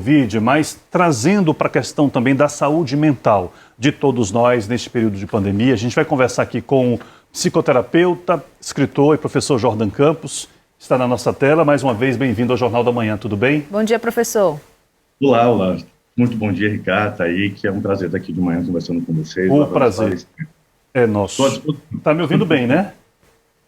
Covid, mas trazendo para a questão também da saúde mental de todos nós neste período de pandemia. A gente vai conversar aqui com o psicoterapeuta, escritor e professor Jordan Campos. Está na nossa tela. Mais uma vez, bem-vindo ao Jornal da Manhã. Tudo bem? Bom dia, professor. Olá. Muito bom dia, Ricardo, Thaís, é um prazer estar aqui de manhã conversando com vocês. O prazer é nosso. Está me ouvindo bem, né?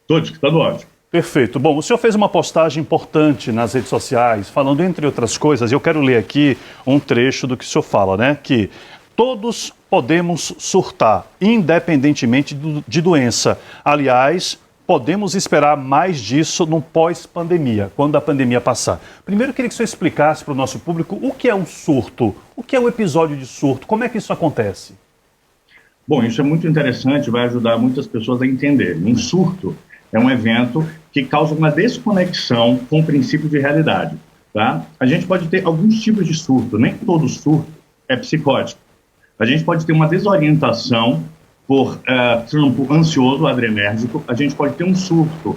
Estou escutando ótimo. Perfeito. Bom, o senhor fez uma postagem importante nas redes sociais, falando, entre outras coisas, e eu quero ler aqui um trecho do que o senhor fala, né? Que todos podemos surtar, independentemente de doença. Aliás, podemos esperar mais disso no pós-pandemia, quando a pandemia passar. Primeiro, eu queria que o senhor explicasse para o nosso público o que é um surto, o que é um episódio de surto, como é que isso acontece? Bom, isso é muito interessante, vai ajudar muitas pessoas a entenderem. Um surto é um evento que causa uma desconexão com o princípio de realidade, tá? A gente pode ter alguns tipos de surto, nem todo surto é psicótico. A gente pode ter uma desorientação por trampo ansioso, adrenérgico. A gente pode ter um surto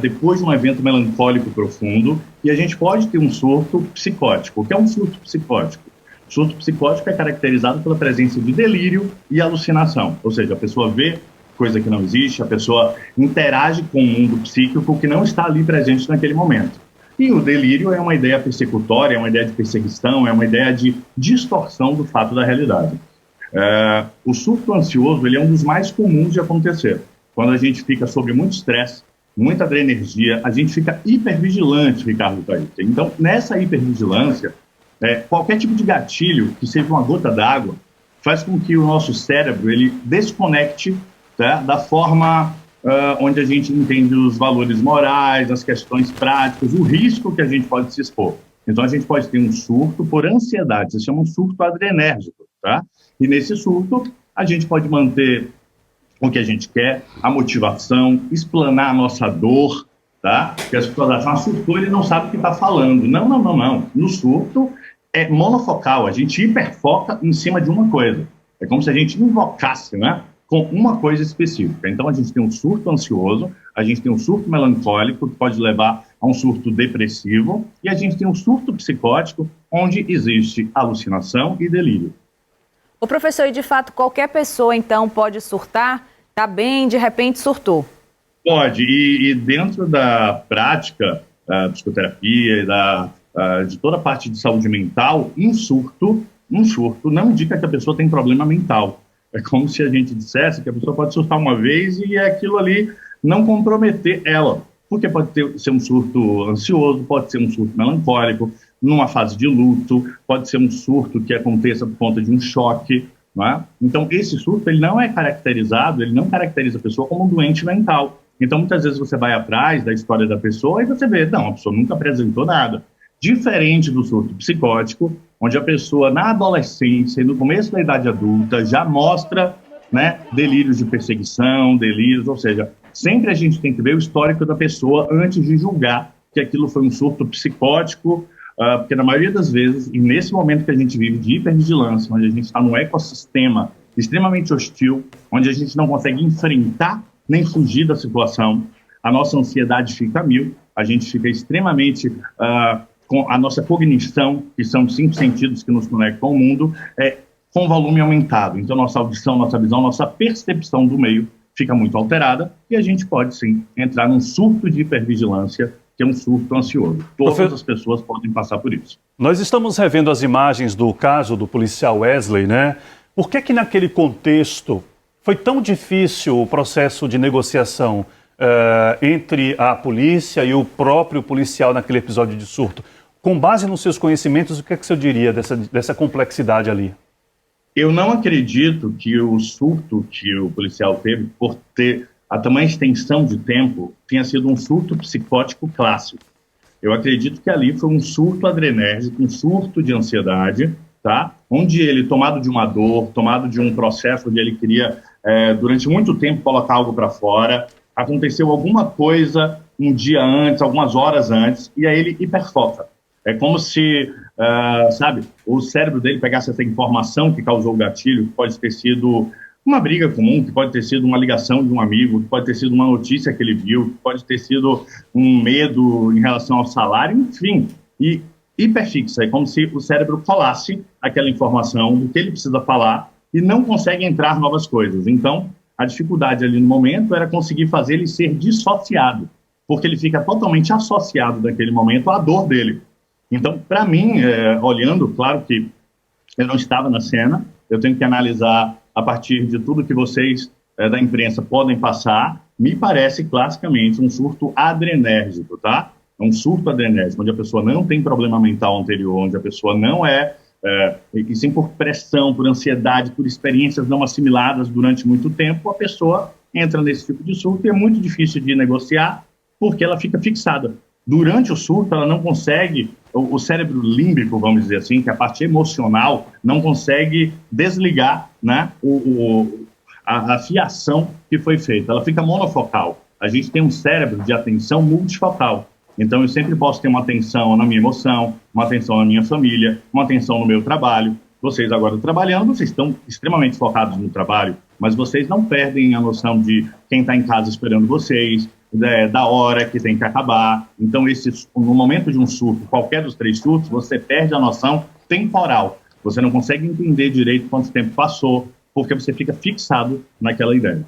depois de um evento melancólico profundo, e a gente pode ter um surto psicótico. O que é um surto psicótico? O surto psicótico é caracterizado pela presença de delírio e alucinação, ou seja, a pessoa vê coisa que não existe, a pessoa interage com o mundo psíquico que não está ali presente naquele momento. E o delírio é uma ideia persecutória, é uma ideia de perseguição, é uma ideia de distorção do fato da realidade. O surto ansioso, ele é um dos mais comuns de acontecer. Quando a gente fica sob muito estresse, muita adrenergia, a gente fica hipervigilante, Ricardo Thaís. Então, nessa hipervigilância, qualquer tipo de gatilho, que seja uma gota d'água, faz com que o nosso cérebro ele desconecte, tá, da forma onde a gente entende os valores morais, as questões práticas, o risco que a gente pode se expor. Então, a gente pode ter um surto por ansiedade, se chama um surto adrenérgico, tá? E nesse surto, a gente pode manter o que a gente quer, a motivação, explanar a nossa dor, tá? Porque as pessoas acham, surtou, ele não sabe o que está falando. Não. No surto, é monofocal, a gente hiperfoca em cima de uma coisa. É como se a gente invocasse, né, com uma coisa específica. Então, a gente tem um surto ansioso, a gente tem um surto melancólico, que pode levar a um surto depressivo, e a gente tem um surto psicótico, onde existe alucinação e delírio. O professor, e de fato, qualquer pessoa, então, pode surtar? Tá bem, de repente surtou? Pode, e dentro da prática da psicoterapia e de toda a parte de saúde mental, um surto não indica que a pessoa tem problema mental. É como se a gente dissesse que a pessoa pode surtar uma vez e aquilo ali não comprometer ela. Porque pode ser um surto ansioso, pode ser um surto melancólico, numa fase de luto, pode ser um surto que aconteça por conta de um choque, não é? Então, esse surto ele não caracteriza a pessoa como um doente mental. Então, muitas vezes você vai atrás da história da pessoa e você vê, não, a pessoa nunca apresentou nada. Diferente do surto psicótico, onde a pessoa, na adolescência e no começo da idade adulta, já mostra, né, delírios de perseguição, ou seja, sempre a gente tem que ver o histórico da pessoa antes de julgar que aquilo foi um surto psicótico, porque na maioria das vezes, e nesse momento que a gente vive de hipervigilância, onde a gente está num ecossistema extremamente hostil, onde a gente não consegue enfrentar nem fugir da situação, a nossa ansiedade fica a mil, a gente fica extremamente... com a nossa cognição, que são os 5 sentidos que nos conectam ao mundo, com volume aumentado. Então, nossa audição, nossa visão, nossa percepção do meio fica muito alterada e a gente pode, sim, entrar num surto de hipervigilância, que é um surto ansioso. Todas as pessoas podem passar por isso. Nós estamos revendo as imagens do caso do policial Wesley, né? Por que naquele contexto foi tão difícil o processo de negociação entre a polícia e o próprio policial naquele episódio de surto? Com base nos seus conhecimentos, o que é que o senhor diria dessa complexidade ali? Eu não acredito que o surto que o policial teve, por ter a tamanha extensão de tempo, tenha sido um surto psicótico clássico. Eu acredito que ali foi um surto adrenérgico, um surto de ansiedade, tá? Onde ele, tomado de uma dor, tomado de um processo onde ele queria, durante muito tempo, colocar algo para fora, aconteceu alguma coisa um dia antes, algumas horas antes, e aí ele hiperfoca. É como se, o cérebro dele pegasse essa informação que causou o gatilho, que pode ter sido uma briga comum, que pode ter sido uma ligação de um amigo, que pode ter sido uma notícia que ele viu, que pode ter sido um medo em relação ao salário, enfim. E hiperfixa, é como se o cérebro colasse aquela informação do que ele precisa falar e não consegue entrar novas coisas. Então, a dificuldade ali no momento era conseguir fazer ele ser dissociado, porque ele fica totalmente associado naquele momento à dor dele. Então, para mim, olhando, claro que eu não estava na cena, eu tenho que analisar a partir de tudo que vocês da imprensa podem passar, me parece classicamente um surto adrenérgico, tá? É um surto adrenérgico, onde a pessoa não tem problema mental anterior, onde a pessoa não e sim por pressão, por ansiedade, por experiências não assimiladas durante muito tempo, a pessoa entra nesse tipo de surto e é muito difícil de negociar, porque ela fica fixada. Durante o surto, ela não consegue, o cérebro límbico, vamos dizer assim, que é a parte emocional, não consegue desligar, né, a fiação que foi feita. Ela fica monofocal. A gente tem um cérebro de atenção multifocal. Então, eu sempre posso ter uma atenção na minha emoção, uma atenção na minha família, uma atenção no meu trabalho. Vocês agora trabalhando, vocês estão extremamente focados no trabalho, mas vocês não perdem a noção de quem está em casa esperando vocês, da hora que tem que acabar. Então, no momento de um surto, qualquer dos 3 surtos, você perde a noção temporal. Você não consegue entender direito quanto tempo passou, porque você fica fixado naquela ideia.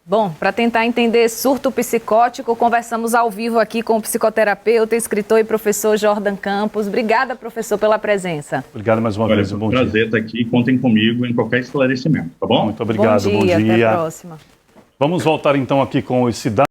Bom, para tentar entender surto psicótico, conversamos ao vivo aqui com o psicoterapeuta, escritor e professor Jordan Campos. Obrigada, professor, pela presença. Obrigado mais uma vez. Foi um prazer estar aqui. Contem comigo em qualquer esclarecimento, tá bom? Muito obrigado. Bom dia. Até a próxima. Vamos voltar então aqui com esse dado.